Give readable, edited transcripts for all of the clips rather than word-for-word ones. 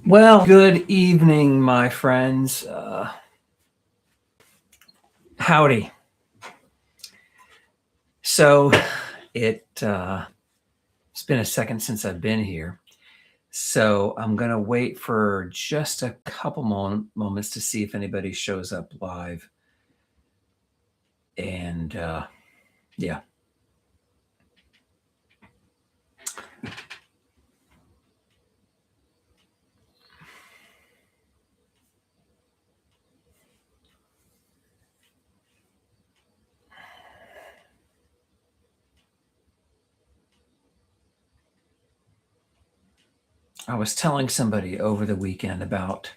Well, good evening, my friends. Howdy. So it's been a second since I've been here. So I'm going to wait for just a couple moments to see if anybody shows up live. And yeah. I was telling somebody over the weekend about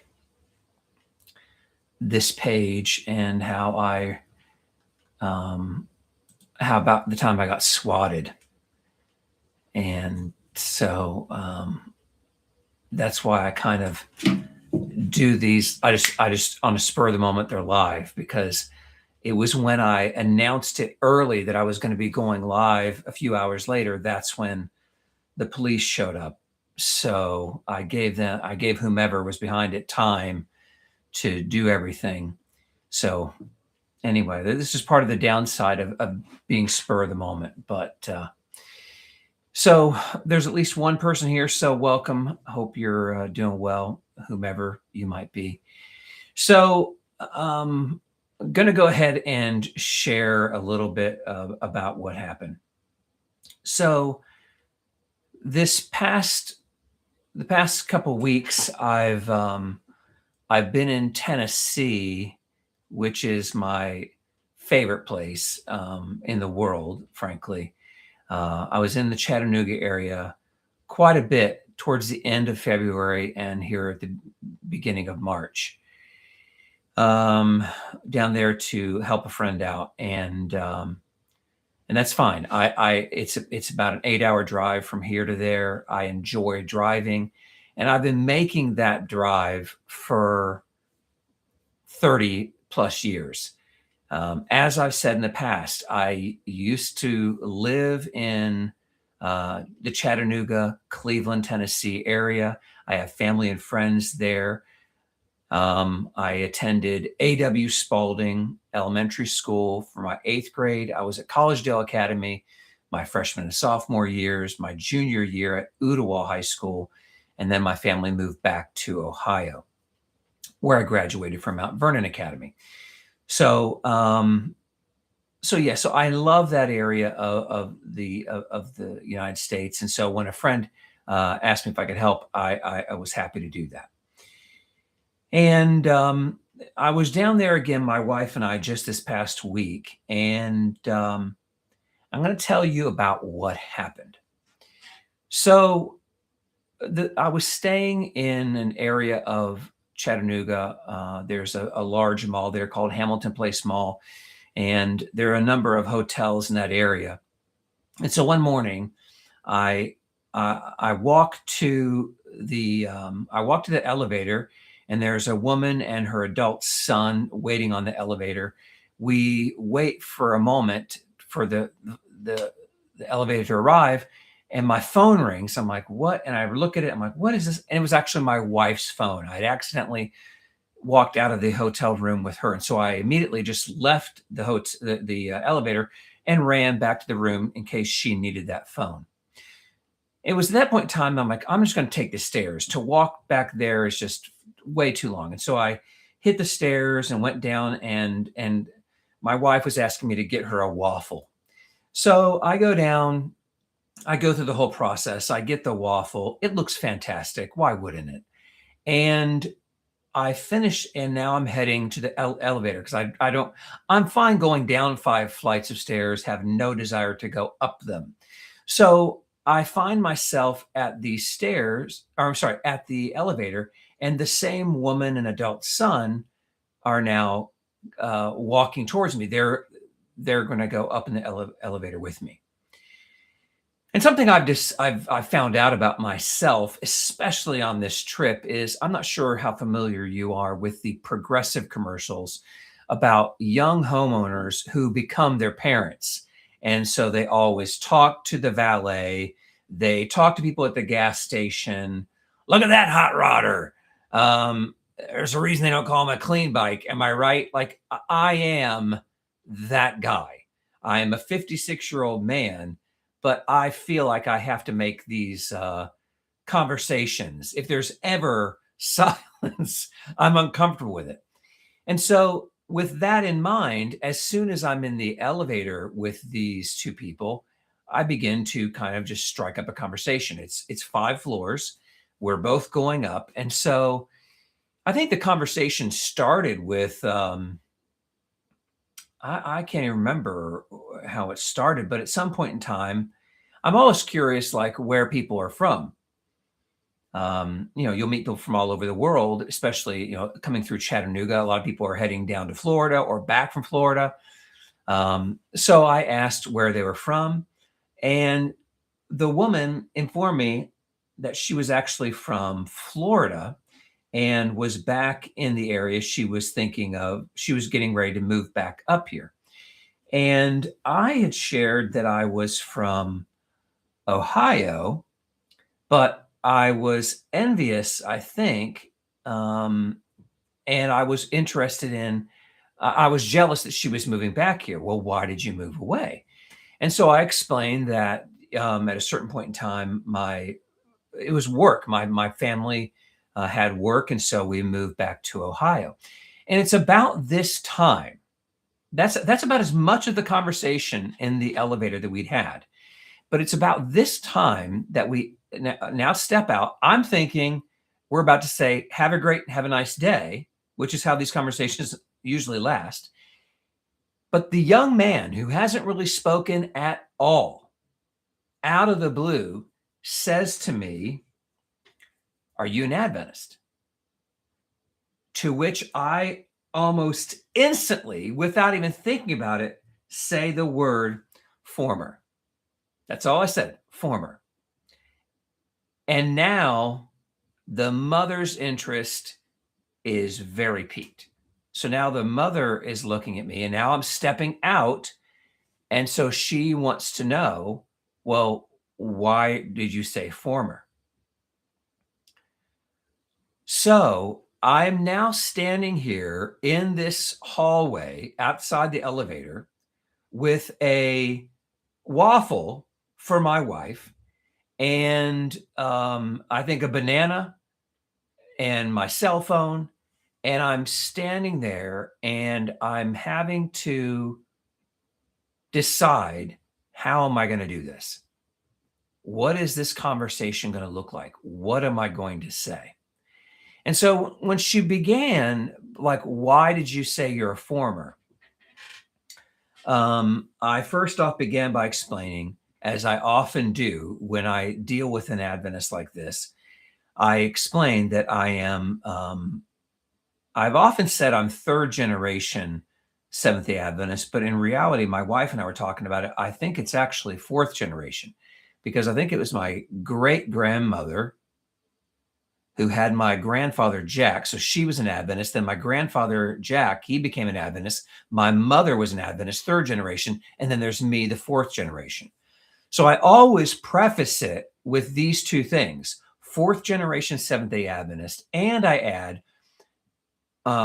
this page and how about the time I got swatted. And so that's why I kind of do these. I just on a spur of the moment, they're live because it was when I announced it early that I was going to be going live a few hours later. That's when the police showed up. So I gave whomever was behind it time to do everything. So anyway, this is part of the downside of being spur of the moment. But so there's at least one person here. So welcome. Hope you're doing well, whomever you might be. So I'm going to go ahead and share a little bit about what happened. So the past couple weeks, I've been in Tennessee, which is my favorite place in the world, frankly. I was in the Chattanooga area quite a bit towards the end of February and here at the beginning of March, down there to help a friend out, and that's fine. It's about an 8-hour drive from here to there. I enjoy driving, and I've been making that drive for 30 plus years. As I've said in the past, I used to live in the Chattanooga, Cleveland, Tennessee area. I have family and friends there. I attended A.W. Spalding Elementary School for my 8th grade. I was at Collegedale Academy my freshman and sophomore years, my junior year at Ooltewah High School, and then my family moved back to Ohio, where I graduated from Mount Vernon Academy. So so I love that area of the United States. And so when a friend asked me if I could help, I was happy to do that. And I was down there again, my wife and I, just this past week. And I'm going to tell you about what happened. So I was staying in an area of Chattanooga. There's a large mall there called Hamilton Place Mall, and there are a number of hotels in that area. And so one morning, I walked to the elevator, and there's a woman and her adult son waiting on the elevator. We wait for a moment for the elevator to arrive, and my phone rings. I'm like, what? And I look at it. I'm like, what is this? And it was actually my wife's phone. I'd accidentally walked out of the hotel room with her. And so I immediately just left the elevator and ran back to the room in case she needed that phone. It was at that point in time, I'm like, I'm just going to take the stairs. To walk back there is just way too long. And so I hit the stairs and went down, and my wife was asking me to get her a waffle. So I go down, I go through the whole process. I get the waffle. It looks fantastic. Why wouldn't it? And I finish, and now I'm heading to the elevator because I'm fine going down 5 flights of stairs, have no desire to go up them. So I find myself at the at the elevator, and the same woman and adult son are now walking towards me. They're going to go up in the elevator with me. And something I've found out about myself, especially on this trip, is I'm not sure how familiar you are with the Progressive commercials about young homeowners who become their parents. And so they always talk to the valet. They talk to people at the gas station. Look at that hot rodder. There's a reason they don't call them a clean bike. Am I right? Like I am that guy. I am a 56-year-old man, but I feel like I have to make these conversations. If there's ever silence, I'm uncomfortable with it. And so, with that in mind, as soon as I'm in the elevator with these two people, I begin to kind of just strike up a conversation. It's 5 floors. We're both going up, and so I think the conversation started with I can't even remember how it started, but at some point in time, I'm always curious, like where people are from. You'll meet people from all over the world, especially, coming through Chattanooga. A lot of people are heading down to Florida or back from Florida. So I asked where they were from, and the woman informed me that she was actually from Florida and was back in the area she was getting ready to move back up here. And I had shared that I was from Ohio, but I was envious, I think, and I was interested in I was jealous that she was moving back here. Well, why did you move away? And so I explained that, at a certain point in time, my it was work. My family, had work, and so we moved back to Ohio. And it's about this time that's about as much of the conversation in the elevator that we'd had. But it's about this time that we now step out. I'm thinking we're about to say, have a nice day, which is how these conversations usually last. But the young man who hasn't really spoken at all, out of the blue, says to me, "Are you an Adventist?" To which I almost instantly, without even thinking about it, say the word former. That's all I said, former. And now the mother's interest is very piqued. So now the mother is looking at me, and now I'm stepping out. And so she wants to know, well, why did you say former? So I'm now standing here in this hallway outside the elevator with a waffle for my wife and I think a banana and my cell phone. And I'm standing there and I'm having to decide, how am I going to do this? What is this conversation going to look like? What am I going to say? And so when she began, like, why did you say you're a former? I first off began by explaining, as I often do when I deal with an Adventist like this, I explained that I've often said I'm third generation Seventh day Adventist, but in reality, my wife and I were talking about it. I think it's actually fourth generation because I think it was my great grandmother who had my grandfather Jack. So she was an Adventist. Then my grandfather Jack, he became an Adventist. My mother was an Adventist, third generation. And then there's me, the fourth generation. So I always preface it with these two things: fourth generation Seventh day Adventist, and I add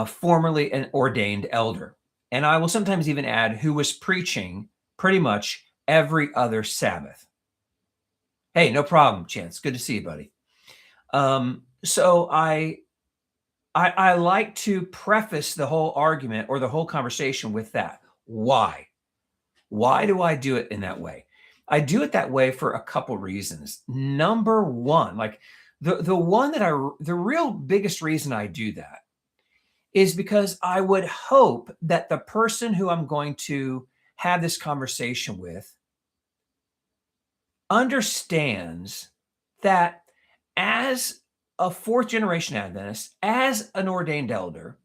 formerly an ordained elder. And I will sometimes even add who was preaching pretty much every other Sabbath. Hey, no problem, Chance. Good to see you, buddy. So I like to preface the whole argument or the whole conversation with that. Why? Why do I do it in that way? I do it that way for a couple reasons. Number one, like the real biggest reason I do that is because I would hope that the person who I'm going to have this conversation with understands that as a fourth generation Adventist, as an ordained elder,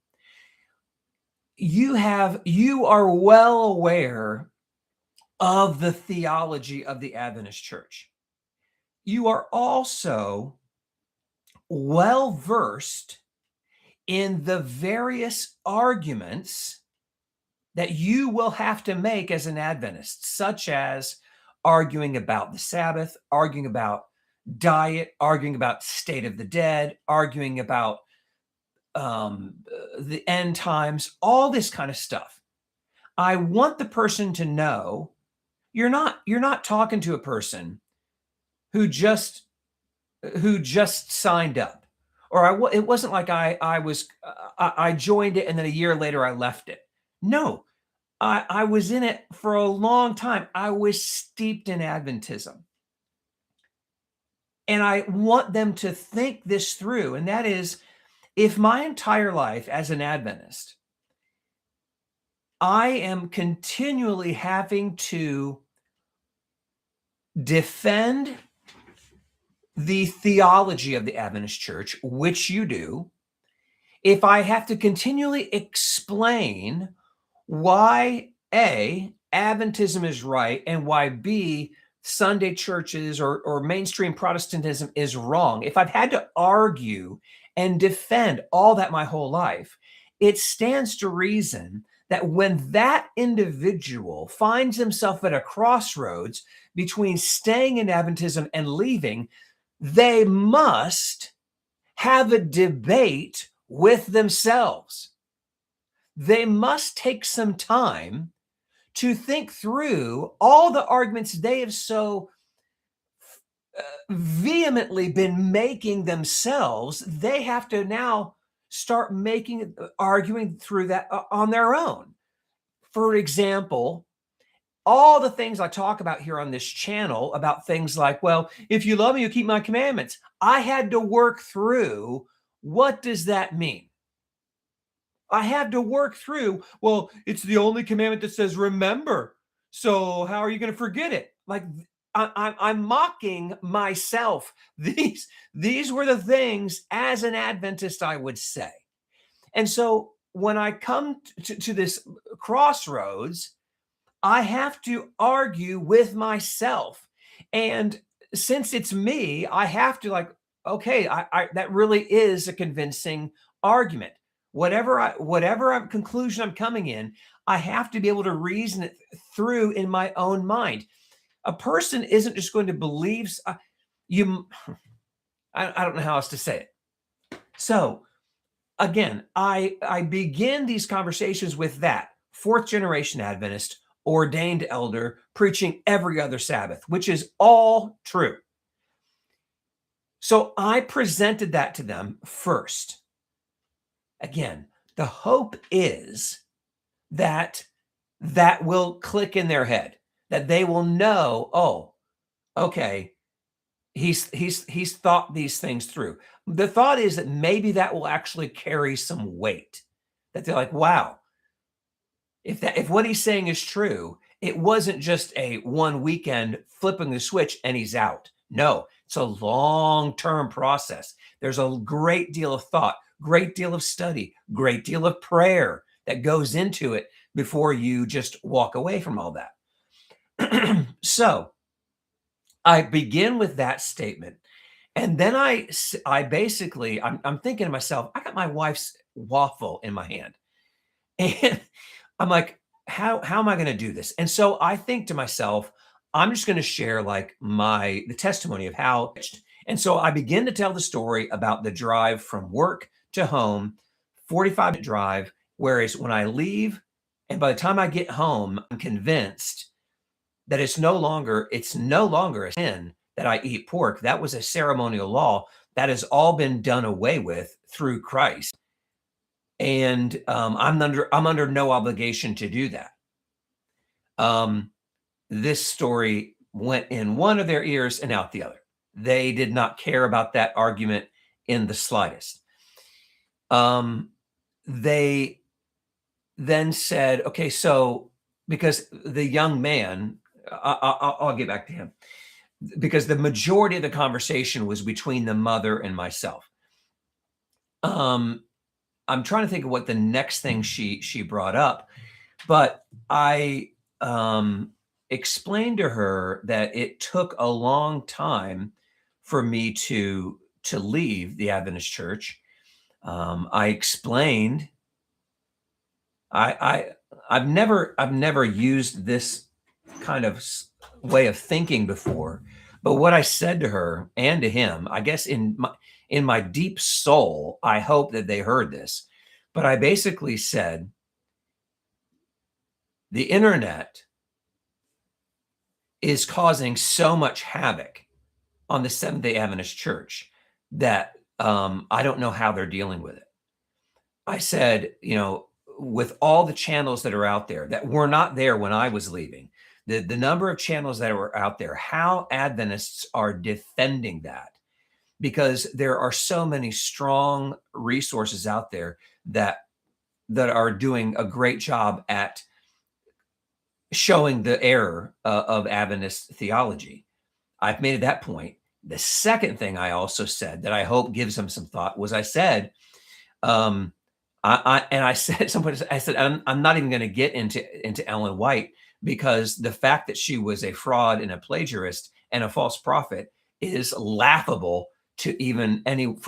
you are well aware of the theology of the Adventist church. You are also well versed in the various arguments that you will have to make as an Adventist, such as arguing about the Sabbath, arguing about diet, arguing about state of the dead, arguing about the end times, all this kind of stuff. I want the person to know you're not talking to a person who just signed up, or it wasn't like I joined it and then a year later I left it. No, I was in it for a long time. I was steeped in Adventism. And I want them to think this through. And that is, if my entire life as an Adventist, I am continually having to defend the theology of the Adventist church, which you do, if I have to continually explain why A, Adventism is right, and why B, Sunday churches or mainstream Protestantism is wrong, if I've had to argue and defend all that my whole life, it stands to reason that when that individual finds himself at a crossroads between staying in Adventism and leaving, they must have a debate with themselves. They must take some time to think through all the arguments they have so vehemently been making themselves. They have to now start arguing through that on their own. For example, all the things I talk about here on this channel about things like, well, if you love me, you keep my commandments. I had to work through, what does that mean? I had to work through, well, it's the only commandment that says remember. So how are you going to forget it? Like, I'm mocking myself. These were the things as an Adventist I would say. And so when I come to this crossroads, I have to argue with myself. And since it's me, I have to okay, that really is a convincing argument. Whatever conclusion I'm coming in, I have to be able to reason it through in my own mind. A person isn't just going to believe you. I don't know how else to say it. So again, I begin these conversations with that fourth generation Adventist, ordained elder, preaching every other Sabbath, which is all true. So I presented that to them first. Again, the hope is that will click in their head, that they will know, oh, okay, he's thought these things through. The thought is that maybe that will actually carry some weight, that they're like, wow, if what he's saying is true, it wasn't just a one weekend flipping the switch and he's out. No, it's a long-term process. There's a great deal of thought, great deal of study, great deal of prayer that goes into it before you just walk away from all that. So I begin with that statement. And then I basically, I'm thinking to myself, I got my wife's waffle in my hand. And I'm like, how am I going to do this? And so I think to myself, I'm just going to share the testimony of how. And so I begin to tell the story about the drive from work to home, 45-minute drive. Whereas when I leave, and by the time I get home, I'm convinced that it's no longer a sin that I eat pork. That was a ceremonial law that has all been done away with through Christ. And I'm under no obligation to do that. This story went in one of their ears and out the other. They did not care about that argument in the slightest. They then said, okay, so because the young man, I'll get back to him, because the majority of the conversation was between the mother and myself. I'm trying to think of what the next thing she brought up, but I explained to her that it took a long time for me to leave the Adventist church. I explained I've never used this kind of way of thinking before, but what I said to her and to him, I guess in my deep soul, I hope that they heard this, but I basically said, the internet is causing so much havoc on the Seventh-day Adventist Church that I don't know how they're dealing with it. I said, with all the channels that are out there that were not there when I was leaving, the number of channels that were out there, how Adventists are defending that, because there are so many strong resources out there that are doing a great job at showing the error of Adventist theology. I've made that point. The second thing I also said that I hope gives them some thought was I said, I said, I said, I'm not even going to get into Ellen White, because the fact that she was a fraud and a plagiarist and a false prophet is laughable for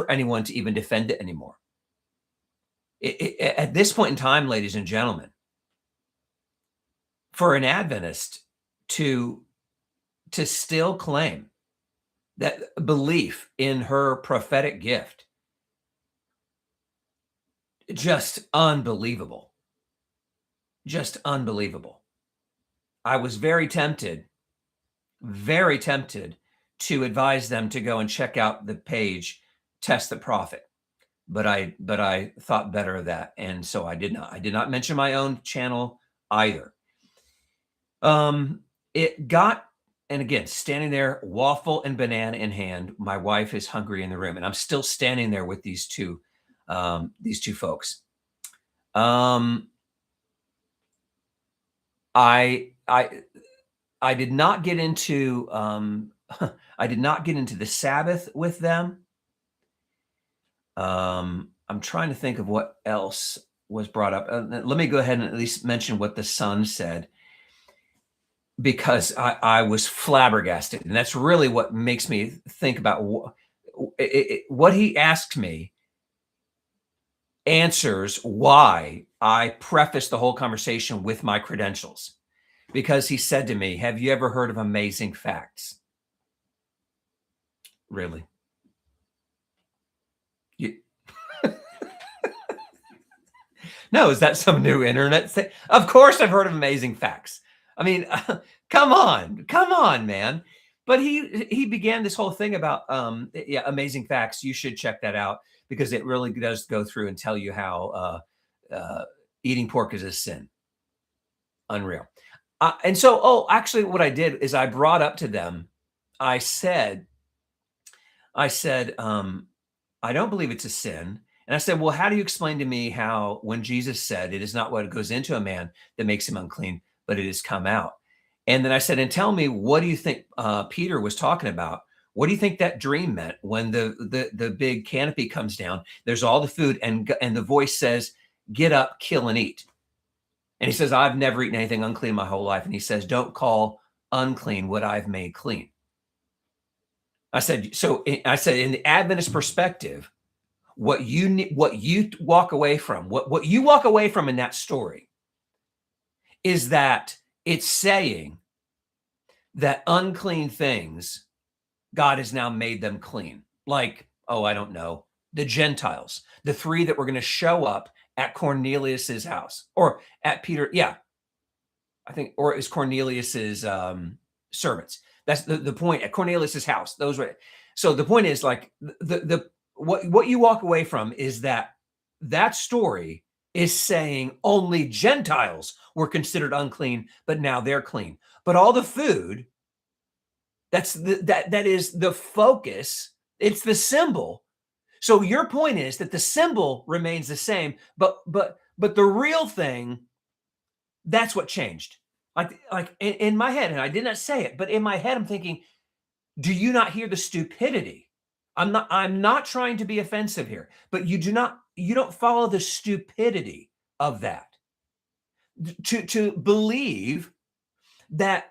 anyone to even defend it anymore. At this point in time, ladies and gentlemen, for an Adventist to still claim that belief in her prophetic gift, just unbelievable. Just unbelievable. I was very tempted to advise them to go and check out the page Test the Prophet. But I thought better of that. And so I did not. I did not mention my own channel either. It got, and again, standing there, waffle and banana in hand. My wife is hungry in the room, and I'm still standing there with these two folks. I did not get into I did not get into the Sabbath with them. I'm trying to think of what else was brought up. Let me go ahead and at least mention what the son said, because I was flabbergasted, and that's really what makes me think about what he asked me. Answers why I prefaced the whole conversation with my credentials, because he said to me, "Have you ever heard of Amazing Facts?" Really? You... No, is that some new internet thing? Of course I've heard of Amazing Facts. I mean, come on, man. But he began this whole thing about Amazing Facts. You should check that out, because it really does go through and tell you how eating pork is a sin. Unreal. And so, actually what I did is I brought up to them, I said, I don't believe it's a sin. And I said, well, how do you explain to me how, when Jesus said, it is not what goes into a man that makes him unclean, but it has come out? And then I said, and tell me, what do you think Peter was talking about? What do you think that dream meant when the big canopy comes down? There's all the food, and the voice says, "Get up, kill and eat." And he says, "I've never eaten anything unclean my whole life." And he says, "Don't call unclean what I've made clean." I said, in the Adventist perspective, what you walk away from, what you walk away from in that story, is that it's saying that unclean things, God has now made them clean. Like, I don't know, the Gentiles, the three that were going to show up at Cornelius's house, or at Peter. Yeah, I think, or it was Cornelius's servants. That's the point, at Cornelius's house. Those were. So the point is, like, what you walk away from is that story is saying only Gentiles were considered unclean, but now they're clean. But all the food, that is the focus. It's the symbol. So your point is that the symbol remains the same, but the real thing, that's what changed. Like in my head, and I did not say it, but in my head, I'm thinking, do you not hear the stupidity? I'm not trying to be offensive here, but you don't follow the stupidity of that. To believe that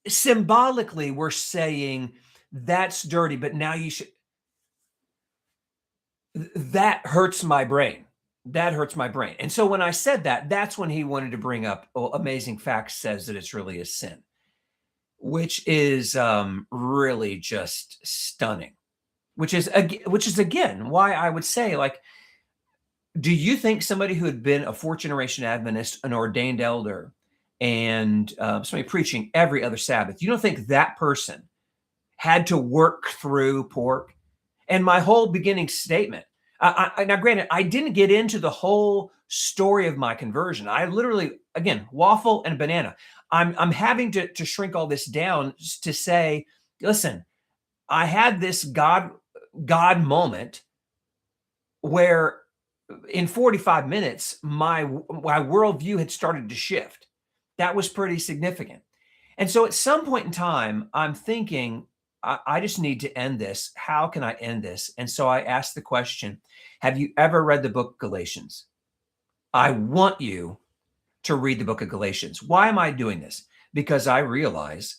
symbolically we're saying that's dirty, but now you should. That hurts my brain. That hurts my brain. And so when I said that, that's when he wanted to bring up, Amazing Facts says that it's really a sin, which is really just stunning. which is again why I would say, like, do you think somebody who had been a fourth generation Adventist, an ordained elder, and somebody preaching every other Sabbath, you don't think that person had to work through pork? And my whole beginning statement, now granted, I didn't get into the whole story of my conversion. I literally, again, waffle and banana. I'm having to shrink all this down to say, listen, I had this God moment where in 45 minutes, my worldview had started to shift. That was pretty significant. And so at some point in time, I'm thinking, I just need to end this. How can I end this? And so I asked the question, have you ever read the book Galatians? I want you to read the book of Galatians. Why am I doing this? Because I realize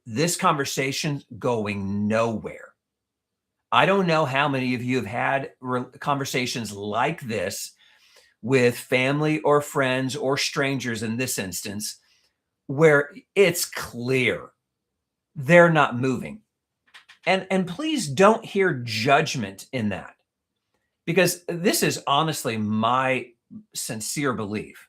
this conversation's going nowhere. I don't know how many of you have had conversations like this with family or friends or strangers in this instance, where it's clear they're not moving. And please don't hear judgment in that, because this is honestly my sincere belief.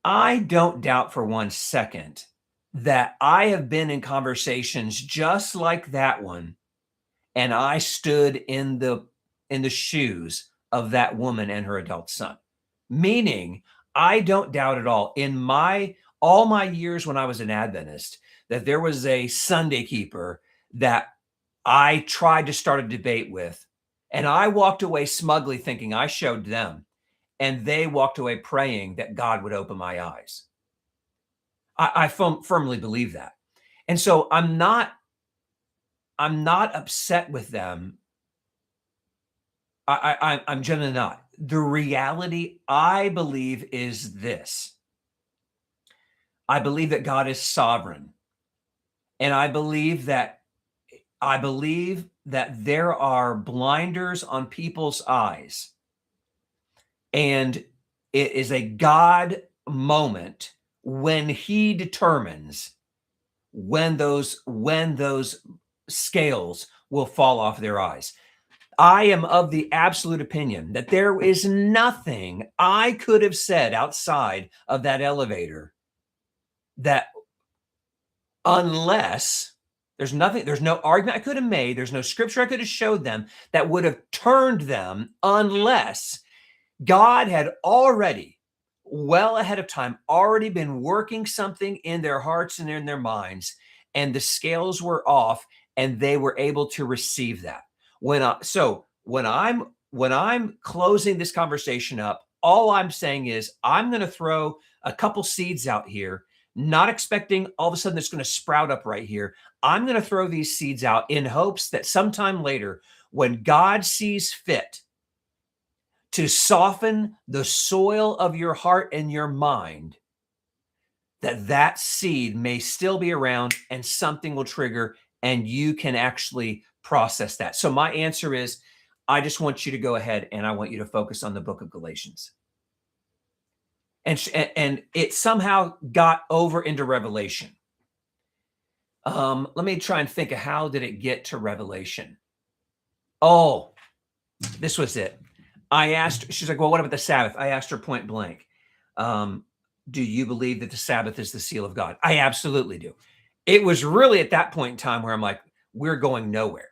I don't doubt for 1 second that I have been in conversations just like that one, and I stood in the shoes of that woman and her adult son. Meaning, I don't doubt at all in all my years when I was an Adventist that there was a Sunday keeper that I tried to start a debate with, and I walked away smugly thinking I showed them, and they walked away praying that God would open my eyes. I firmly believe that. And so I'm not upset with them. I'm generally not. The reality, I believe, is this. I believe that God is sovereign. And I believe that there are blinders on people's eyes. And it is a God moment when he determines when those scales will fall off their eyes. I am of the absolute opinion that there is nothing I could have said outside of that elevator that, unless there's no argument I could have made, there's no scripture I could have showed them that would have turned them, unless God had already, well ahead of time, already been working something in their hearts and in their minds, and the scales were off and they were able to receive that. When I'm closing this conversation up, all I'm saying is I'm going to throw a couple seeds out here, not expecting all of a sudden it's going to sprout up right here. I'm going to throw these seeds out in hopes that sometime later, when God sees fit to soften the soil of your heart and your mind, that seed may still be around and something will trigger and you can actually process that. So my answer is, I just want you to go ahead and I want you to focus on the book of Galatians. And it somehow got over into Revelation. Let me try and think of how did it get to Revelation? Oh, this was it. I asked, she's like, well, what about the Sabbath? I asked her point blank, do you believe that the Sabbath is the seal of God? I absolutely do. It was really at that point in time where I'm like, we're going nowhere.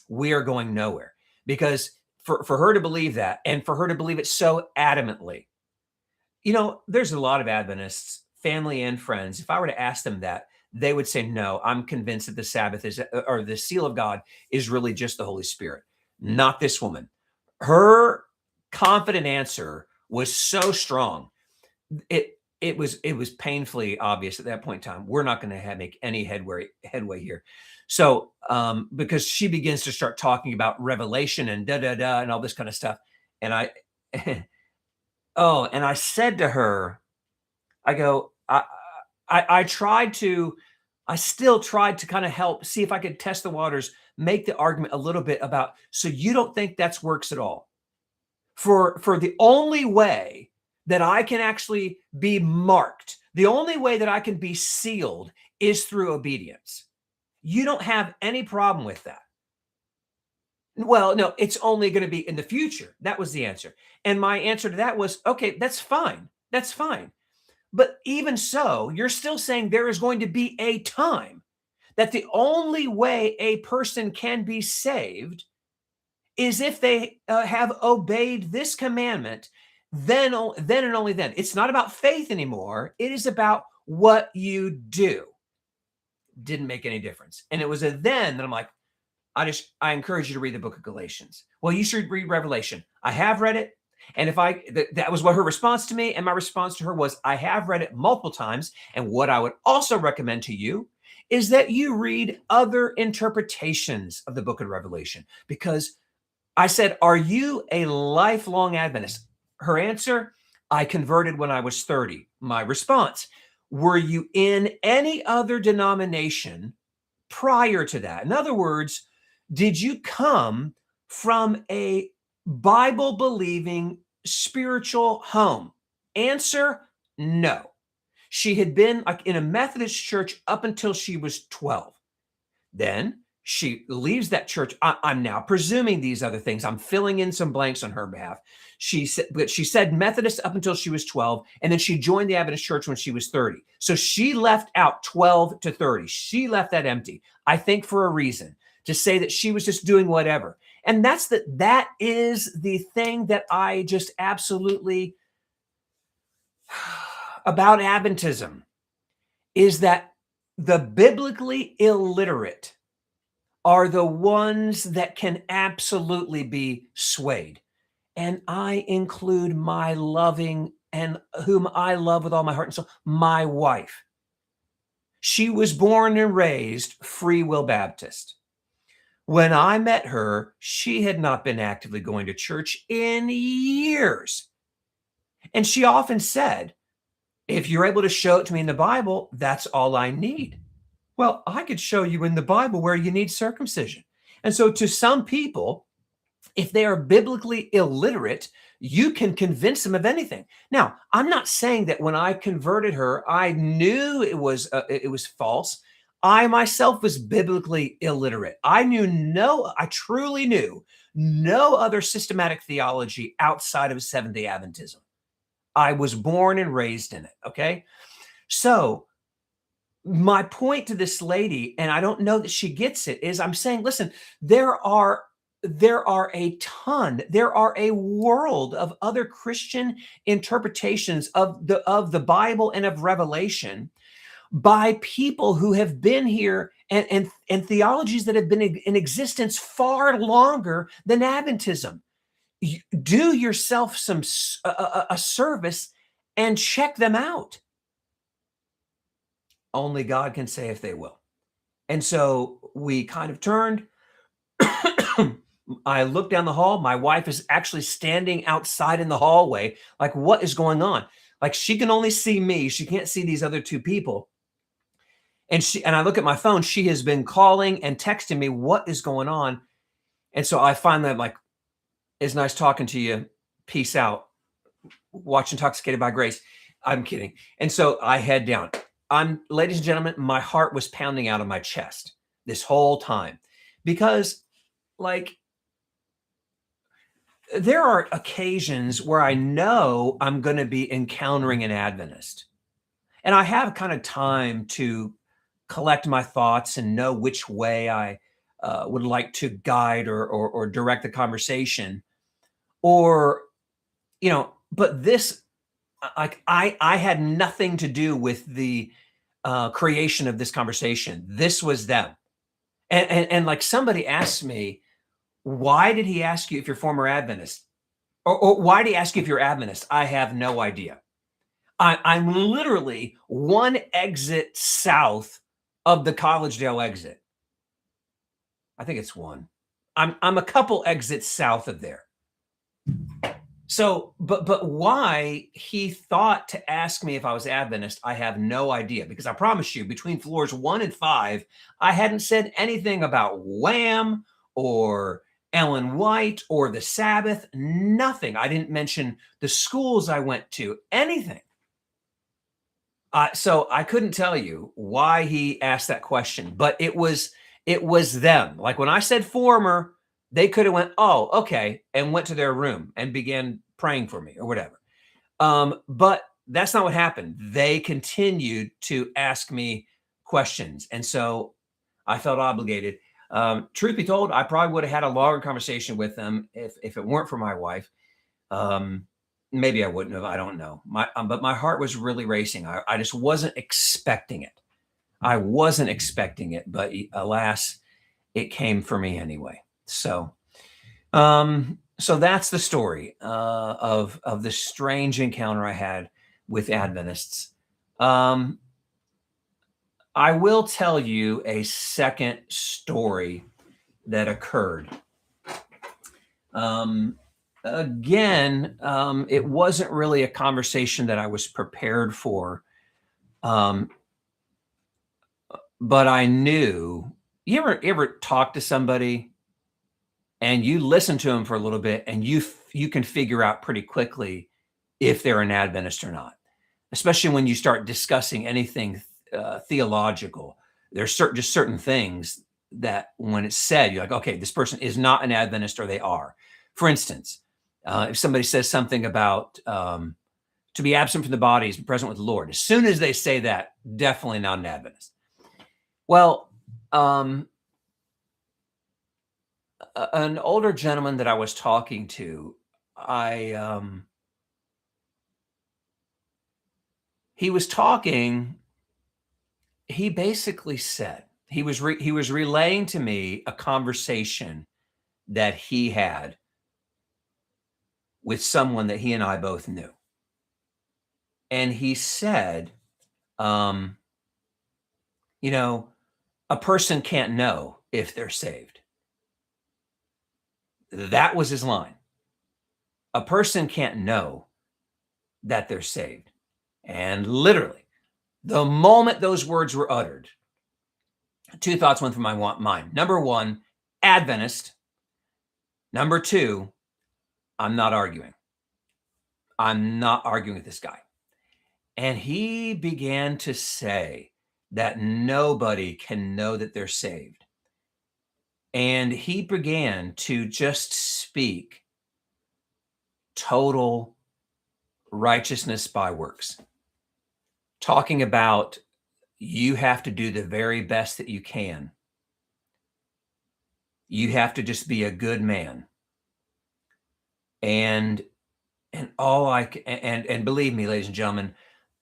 We are going nowhere. Because for her to believe that, and for her to believe it so adamantly, there's a lot of Adventists, family and friends. If I were to ask them that, they would say, no, I'm convinced that the Sabbath is, or the seal of God is really just the Holy Spirit, not this woman. Her confident answer was so strong. It was painfully obvious at that point in time, we're not going to make any headway here. So, because she begins to start talking about Revelation and and all this kind of stuff. And I said to her, I go, I still tried to kind of help see if I could test the waters, make the argument a little bit about, so you don't think that's works at all? For the only way that I can actually be marked, the only way that I can be sealed is through obedience. You don't have any problem with that. Well, no, it's only going to be in the future. That was the answer. And my answer to that was, okay, that's fine. That's fine. But even so, you're still saying there is going to be a time that the only way a person can be saved is if they have obeyed this commandment, then and only then. It's not about faith anymore. It is about what you do. Didn't make any difference. And it was a then that I'm like, I encourage you to read the book of Galatians. Well, you should read Revelation. I have read it. And that was what her response to me. And my response to her was, I have read it multiple times. And what I would also recommend to you is that you read other interpretations of the book of Revelation. Because I said, are you a lifelong Adventist? Her answer, I converted when I was 30. My response, were you in any other denomination prior to that? In other words, did you come from a Bible believing spiritual home? Answer, no. She had been like in a Methodist church up until she was 12. Then she leaves that church. I'm now presuming these other things. I'm filling in some blanks on her behalf. She said Methodist up until she was 12, and then she joined the Adventist church when she was 30. So she left out 12 to 30. She left that empty, I think, for a reason, to say that she was just doing whatever. And that is the thing that I just absolutely about Adventism, is that the biblically illiterate are the ones that can absolutely be swayed. And I include my loving and whom I love with all my heart and soul, my wife. She was born and raised Free Will Baptist. When I met her, she had not been actively going to church in years. And she often said, if you're able to show it to me in the Bible, that's all I need. Well, I could show you in the Bible where you need circumcision. And so to some people, if they are biblically illiterate, you can convince them of anything. Now, I'm not saying that when I converted her, I knew it was false. I myself was biblically illiterate. I truly knew no other systematic theology outside of Seventh-day Adventism. I was born and raised in it, okay? So my point to this lady, and I don't know that she gets it, is I'm saying, listen, there are a world of other Christian interpretations of the Bible and of Revelation by people who have been here and theologies that have been in existence far longer than Adventism. Do yourself a service and check them out. Only God can say if they will. And so we kind of turned. I look down the hall. My wife is actually standing outside in the hallway. Like, what is going on? Like, she can only see me. She can't see these other two people. And I look at my phone. She has been calling and texting me. What is going on? And so I find that, like, it's nice talking to you. Peace out. Watch Intoxicated by Grace. I'm kidding. And so I head down. Ladies and gentlemen, my heart was pounding out of my chest this whole time, because, like, there are occasions where I know I'm going to be encountering an Adventist, and I have kind of time to collect my thoughts and know which way I would like to guide or direct the conversation, or, but this, like, I had nothing to do with the creation of this conversation. This was them. And like, somebody asked me, why did he ask you if you're former Adventist? Or why did he ask you if you're Adventist? I have no idea. I'm literally one exit south of the Collegedale exit. I think it's one. I'm a couple exits south of there. So, but why he thought to ask me if I was Adventist, I have no idea, because I promise you, between floors 1 and 5, I hadn't said anything about Wham or Ellen White or the Sabbath, nothing. I didn't mention the schools I went to, anything. So I couldn't tell you why he asked that question, but it was them. Like, when I said former, They could have went, "Oh, okay," and went to their room and began praying for me or whatever. But that's not what happened. They continued to ask me questions. And so I felt obligated. Truth be told, I probably would have had a longer conversation with them if it weren't for my wife. Um, Maybe I wouldn't have. I don't know. But my heart was really racing. I just wasn't expecting it. I wasn't expecting it, but alas, it came for me anyway. So that's the story of the strange encounter I had with Adventists. Um, I will tell you a second story that occurred. Um, it wasn't really a conversation that I was prepared for, um, but I knew. You ever talk to somebody and you listen to them for a little bit, and you can figure out pretty quickly if they're an Adventist or not, especially when you start discussing anything theological. There's certain things that when it's said, you're like, okay, this person is not an Adventist or they are. For instance, if somebody says something about to be absent from the body is present with the Lord, as soon as they say that, definitely not an Adventist. Well, an older gentleman that I was talking to, I he was talking. He basically said he was relaying to me a conversation that he had with someone that he and I both knew, and he said, um, you know, a person can't know if they're saved. That was his line. A person can't know that they're saved, and literally, the moment those words were uttered, two thoughts went through my mind. Number one, Adventist. Number two, I'm not arguing. I'm not arguing with this guy. And he began to say that nobody can know that they're saved. And he began to just speak total righteousness by works, talking about you have to do the very best that you can. You have to just be a good man. And and believe me, ladies and gentlemen,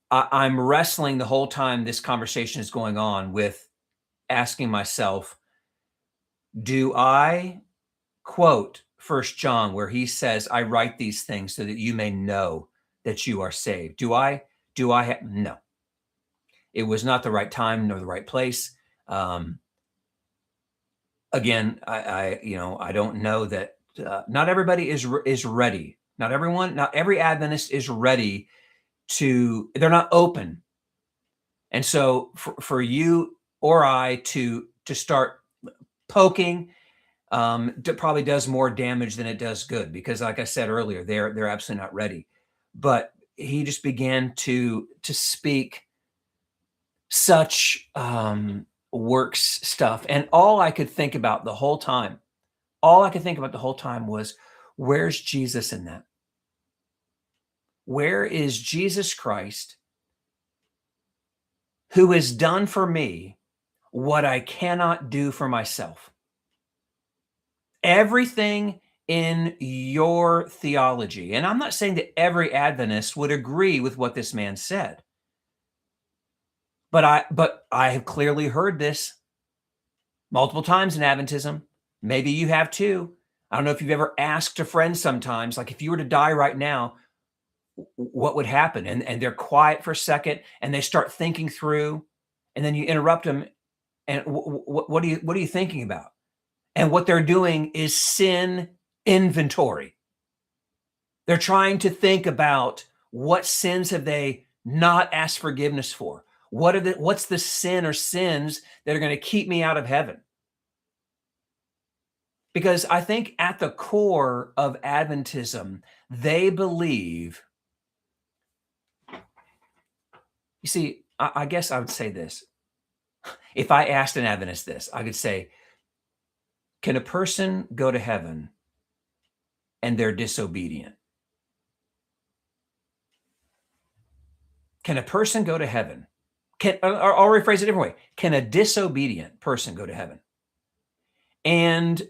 I'm wrestling the whole time this conversation is going on with asking myself, do I quote First John where he says, "I write these things so that you may know that you are saved"? No? It was not the right time nor the right place. Um, Again, I don't know that not everybody is ready. Not every Adventist is ready to. They're not open. And so for you or I to start poking, probably does more damage than it does good, because like I said earlier, they're absolutely not ready. But he just began to speak such works stuff, and all I could think about the whole time was, where's Jesus in that? Where is Jesus Christ, who has done for me what I cannot do for myself? Everything in your theology, and I'm not saying that every Adventist would agree with what this man said, but I have clearly heard this multiple times in Adventism. Maybe you have too. I don't know if you've ever asked a friend sometimes, like, if you were to die right now, what would happen? And they're quiet for a second and they start thinking through, and then you interrupt them, and what are you thinking about? And what they're doing is sin inventory. They're trying to think about, what sins have they not asked forgiveness for? What's the sin or sins that are going to keep me out of heaven? Because I think at the core of Adventism, they believe, you see, I guess I would say this. If I asked an Adventist this, I could say, Can a person go to heaven and they're disobedient? Can a person go to heaven? Or I'll rephrase it a different way. Can a disobedient person go to heaven? And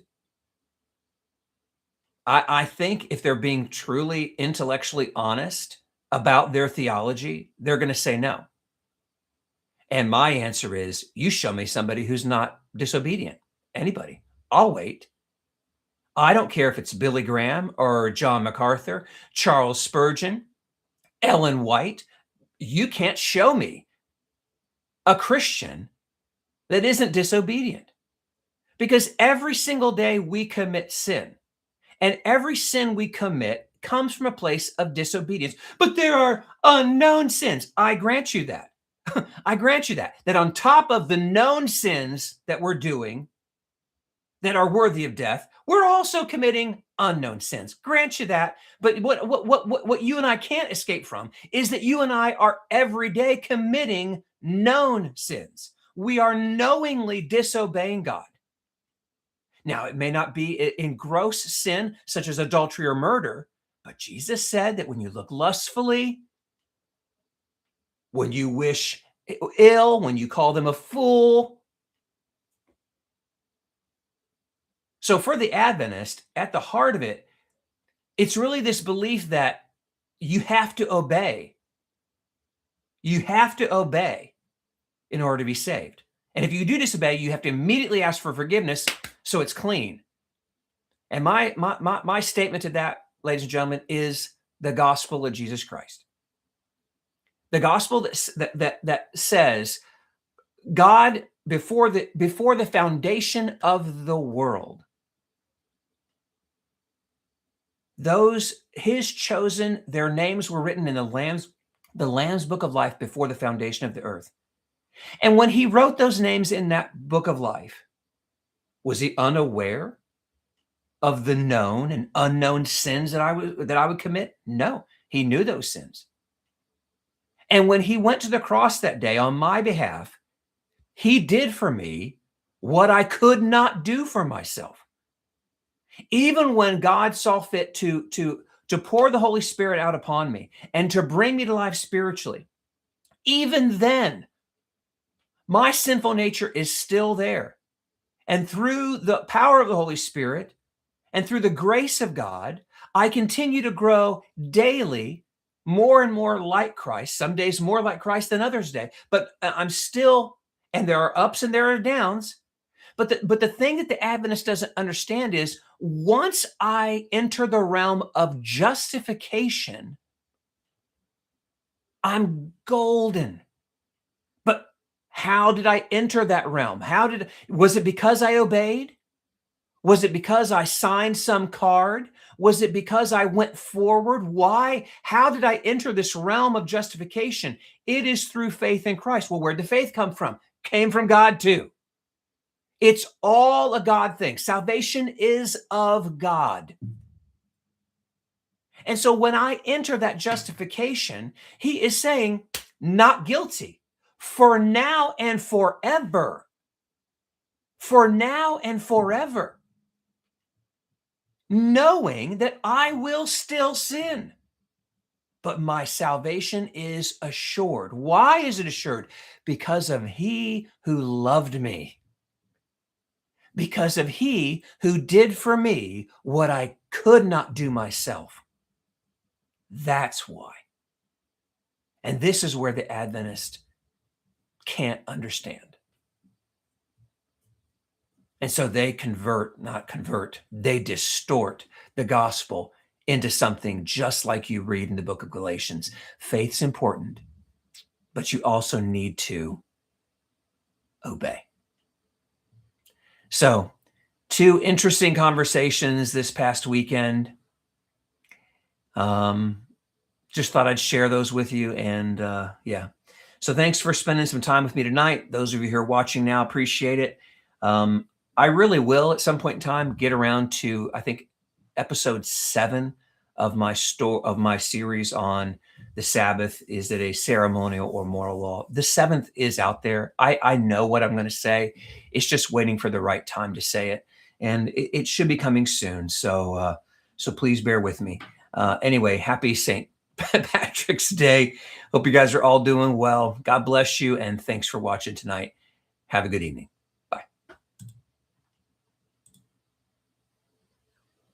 I think if they're being truly intellectually honest about their theology, they're going to say no. And my answer is, you show me somebody who's not disobedient. Anybody. I'll wait. I don't care if it's Billy Graham or John MacArthur, Charles Spurgeon, Ellen White. You can't show me a Christian that isn't disobedient, because every single day we commit sin, and every sin we commit comes from a place of disobedience. But there are unknown sins. I grant you that. I grant you that on top of the known sins that we're doing that are worthy of death, we're also committing unknown sins. Grant you that. But what you and I can't escape from is that you and I are every day committing known sins. We are knowingly disobeying God. Now, it may not be in gross sin, such as adultery or murder, but Jesus said that when you look lustfully, when you wish ill, when you call them a fool. So for the Adventist, at the heart of it, it's really this belief that you have to obey. You have to obey in order to be saved. And if you do disobey, you have to immediately ask for forgiveness so it's clean. And my statement to that, ladies and gentlemen, is the gospel of Jesus Christ. The gospel that says God, before the foundation of the world, those his chosen, their names were written in the Lamb's book of life before the foundation of the earth. And when he wrote those names in that book of life, was he unaware of the known and unknown sins that I would commit? No, he knew those sins. And when he went to the cross that day on my behalf, he did for me what I could not do for myself. Even when God saw fit to pour the Holy Spirit out upon me and to bring me to life spiritually, even then, my sinful nature is still there. And through the power of the Holy Spirit and through the grace of God, I continue to grow daily more and more like Christ, some days more like Christ than others day. But I'm still, and there are ups and there are downs. But the thing that the Adventist doesn't understand is once I enter the realm of justification, I'm golden. But how did I enter that realm? Was it because I obeyed? Was it because I signed some card? Was it because I went forward? Why? How did I enter this realm of justification? It is through faith in Christ. Well, where'd the faith come from? Came from God too. It's all a God thing. Salvation is of God. And so when I enter that justification, he is saying, not guilty for now and forever. For now and forever. Knowing that I will still sin, but my salvation is assured. Why is it assured? Because of he who loved me. Because of he who did for me what I could not do myself. That's why. And this is where the Adventist can't understand. And so they they distort the gospel into something just like you read in the book of Galatians. Faith's important, but you also need to obey. So, 2 interesting conversations this past weekend. Just thought I'd share those with you. And yeah. So thanks for spending some time with me tonight. Those of you who are watching now, appreciate it. I really will at some point in time get around to, I think, episode 7 of my series on the Sabbath. Is it a ceremonial or moral law? The 7th is out there. I know what I'm going to say. It's just waiting for the right time to say it. and it should be coming soon. So please bear with me. Anyway, happy St. Patrick's Day. Hope you guys are all doing well. God bless you, and thanks for watching tonight. Have a good evening.